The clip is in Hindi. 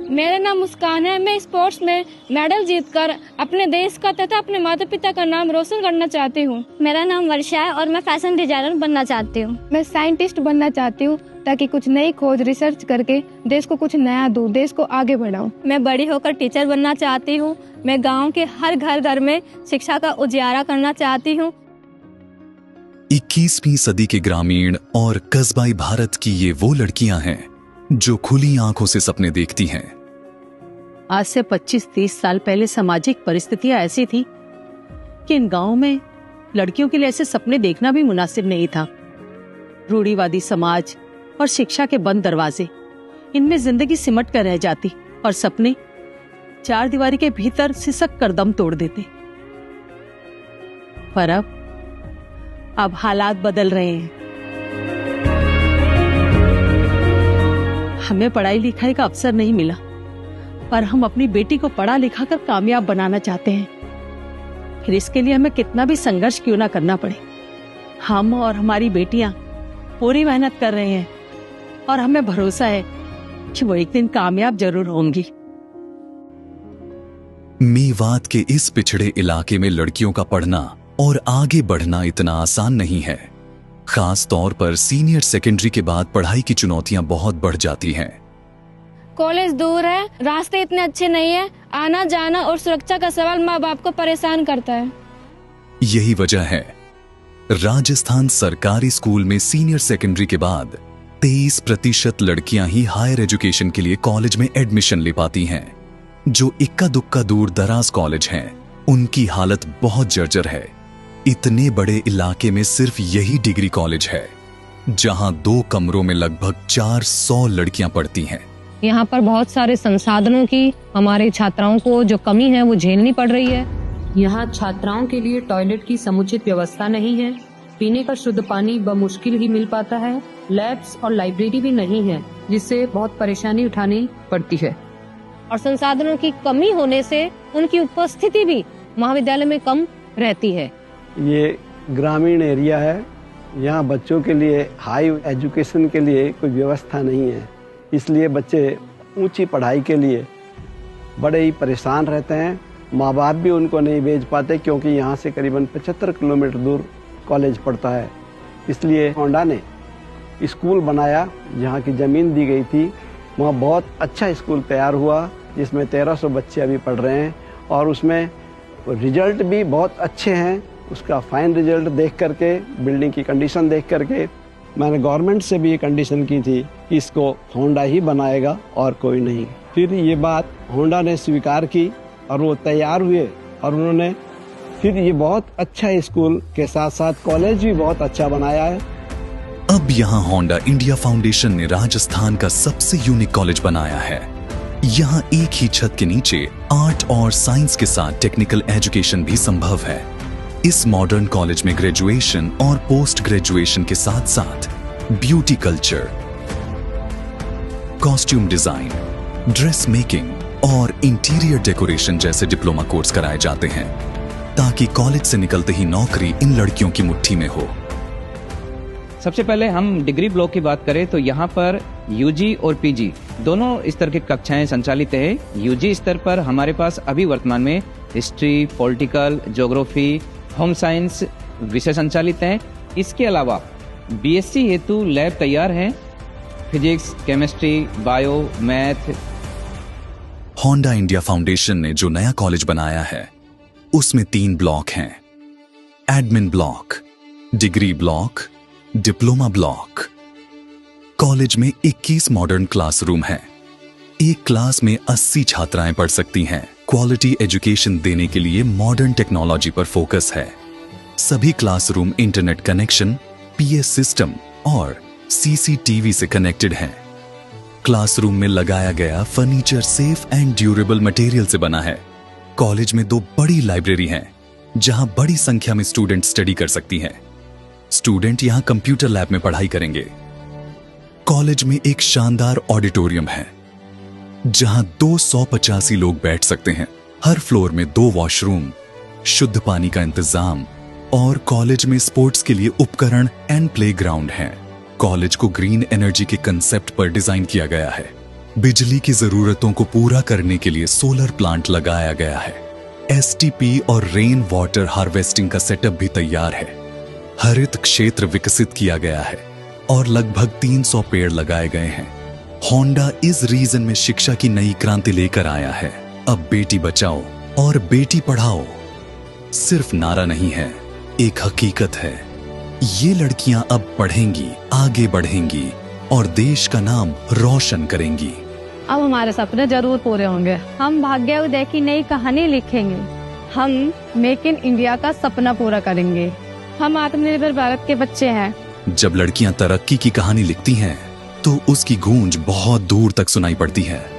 मेरा नाम मुस्कान है। मैं स्पोर्ट्स में मेडल जीतकर अपने देश का तथा अपने माता पिता का नाम रोशन करना चाहती हूँ। मेरा नाम वर्षा है और मैं फैशन डिजाइनर बनना चाहती हूँ। मैं साइंटिस्ट बनना चाहती हूँ ताकि कुछ नई खोज रिसर्च करके देश को कुछ नया दूं, देश को आगे बढ़ाऊं। मैं बड़ी होकर टीचर बनना चाहती हूँ। मैं गाँव के हर घर में शिक्षा का उजियारा करना चाहती हूँ। 21वीं सदी के ग्रामीण और कस्बाई भारत की ये वो लड़कियां हैं जो खुली आंखों से सपने देखती हैं। आज से 25-30 साल पहले सामाजिक परिस्थितियां ऐसी थी कि इन गांवों में लड़कियों के लिए ऐसे सपने देखना भी मुनासिब नहीं था। रूढ़िवादी समाज और शिक्षा के बंद दरवाजे, इनमें जिंदगी सिमट कर रह जाती और सपने चार दीवारी के भीतर सिसक कर दम तोड़ देते। पर अब हालात बदल रहे हैं। हमें पढ़ाई लिखाई का अवसर नहीं मिला, पर हम अपनी बेटी को पढ़ा लिखा कर कामयाब बनाना चाहते हैं। फिर इसके लिए हमें कितना भी संघर्ष क्यों ना करना पड़े, हम और हमारी बेटियां पूरी मेहनत कर रहे हैं और हमें भरोसा है कि वो एक दिन कामयाब जरूर होंगी। मेवात के इस पिछड़े इलाके में लड़कियों का पढ़ना और आगे बढ़ना इतना आसान नहीं है। खास तौर पर सीनियर सेकेंडरी के बाद पढ़ाई की चुनौतियां बहुत बढ़ जाती हैं। कॉलेज दूर है, रास्ते इतने अच्छे नहीं है, आना जाना और सुरक्षा का सवाल माँ बाप को परेशान करता है। यही वजह है राजस्थान सरकारी स्कूल में सीनियर सेकेंडरी के बाद 23% लड़कियां ही हायर एजुकेशन के लिए कॉलेज में एडमिशन ले पाती हैं। जो इक्का दुक्का दूर दराज कॉलेज हैं, उनकी हालत बहुत जर्जर है। इतने बड़े इलाके में सिर्फ यही डिग्री कॉलेज है जहां 2 कमरों में लगभग 400 लड़कियां पढ़ती हैं। यहाँ पर बहुत सारे संसाधनों की हमारे छात्राओं को जो कमी है वो झेलनी पड़ रही है। यहाँ छात्राओं के लिए टॉयलेट की समुचित व्यवस्था नहीं है। पीने का शुद्ध पानी बमुश्किल ही मिल पाता है। लैब्स और लाइब्रेरी भी नहीं है, जिससे बहुत परेशानी उठानी पड़ती है। और संसाधनों की कमी होने से उनकी उपस्थिति भी महाविद्यालय में कम रहती है। ये ग्रामीण एरिया है, यहाँ बच्चों के लिए हाई एजुकेशन के लिए कोई व्यवस्था नहीं है, इसलिए बच्चे ऊंची पढ़ाई के लिए बड़े ही परेशान रहते हैं। माँ बाप भी उनको नहीं भेज पाते क्योंकि यहाँ से करीबन 75 किलोमीटर दूर कॉलेज पड़ता है। इसलिए होंडा ने स्कूल बनाया, जहाँ की ज़मीन दी गई थी वहाँ बहुत अच्छा स्कूल तैयार हुआ, जिसमें 1300 बच्चे अभी पढ़ रहे हैं और उसमें रिजल्ट भी बहुत अच्छे हैं। उसका फाइन रिजल्ट देख करके, बिल्डिंग की कंडीशन देख करके मैंने गवर्नमेंट से भी ये कंडीशन की थी कि इसको होंडा ही बनाएगा और कोई नहीं। फिर ये बात होंडा ने स्वीकार की और वो तैयार हुए और उन्होंने फिर ये बहुत अच्छा स्कूल के साथ साथ कॉलेज भी बहुत अच्छा बनाया है। अब यहाँ होंडा इंडिया फाउंडेशन ने राजस्थान का सबसे यूनिक कॉलेज बनाया है। यहाँ एक ही छत के नीचे आर्ट और साइंस के साथ टेक्निकल एजुकेशन भी संभव है। इस मॉडर्न कॉलेज में ग्रेजुएशन और पोस्ट ग्रेजुएशन के साथ साथ beauty culture, costume design, dress making और इंटीरियर डेकोरेशन जैसे डिप्लोमा कोर्स कराए जाते हैं, ताकि कॉलेज से निकलते ही नौकरी इन लड़कियों की मुट्ठी में हो। सबसे पहले हम डिग्री ब्लॉक की बात करें तो यहाँ पर यूजी और पीजी दोनों स्तर की कक्षाएं संचालित है। यूजी स्तर पर हमारे पास अभी वर्तमान में history, political, geography, home science विषय संचालित हैं। इसके अलावा बीएससी हेतु लैब तैयार हैं, physics, chemistry, bio, math. Honda India foundation ने जो नया कॉलेज बनाया है उसमें 3 ब्लॉक हैं: admin block, degree block, diploma block. College में 21 मॉडर्न क्लासरूम हैं। एक क्लास में 80 छात्राएं पढ़ सकती हैं। क्वालिटी एजुकेशन देने के लिए मॉडर्न टेक्नोलॉजी पर फोकस है। सभी classroom internet connection, PS system और सीसीटीवी से कनेक्टेड हैं। क्लासरूम में लगाया गया furniture safe and durable material से बना है। कॉलेज में 2 बड़ी लाइब्रेरी हैं, जहां बड़ी संख्या में स्टूडेंट स्टडी कर सकती हैं। स्टूडेंट यहां कंप्यूटर लैब में पढ़ाई करेंगे। कॉलेज में एक शानदार ऑडिटोरियम है, जहां 285 लोग बैठ सकते हैं। हर फ्लोर में 2 वॉशरूम, शुद्ध पानी का इंतजाम और कॉलेज में स्पोर्ट्स के लिए उपकरण एंड प्लेग्राउंड हैं। कॉलेज को ग्रीन एनर्जी के कंसेप्ट पर डिजाइन किया गया है। बिजली की जरूरतों को पूरा करने के लिए सोलर प्लांट लगाया गया है। एसटीपी और रेन वाटर हार्वेस्टिंग का सेटअप भी तैयार है। हरित क्षेत्र विकसित किया गया है और लगभग 300 पेड़ लगाए गए हैं। होंडा इस रीजन में शिक्षा की नई क्रांति लेकर आया है। अब बेटी बचाओ और बेटी पढ़ाओ सिर्फ नारा नहीं है, एक हकीकत है। ये लड़कियां अब पढ़ेंगी, आगे बढ़ेंगी और देश का नाम रोशन करेंगी। अब हमारे सपने जरूर पूरे होंगे। हम भाग्योदय की नई कहानी लिखेंगे। हम मेक इन इंडिया का सपना पूरा करेंगे। हम आत्मनिर्भर भारत के बच्चे हैं। जब लड़कियां तरक्की की कहानी लिखती हैं, तो उसकी गूंज बहुत दूर तक सुनाई पड़ती है।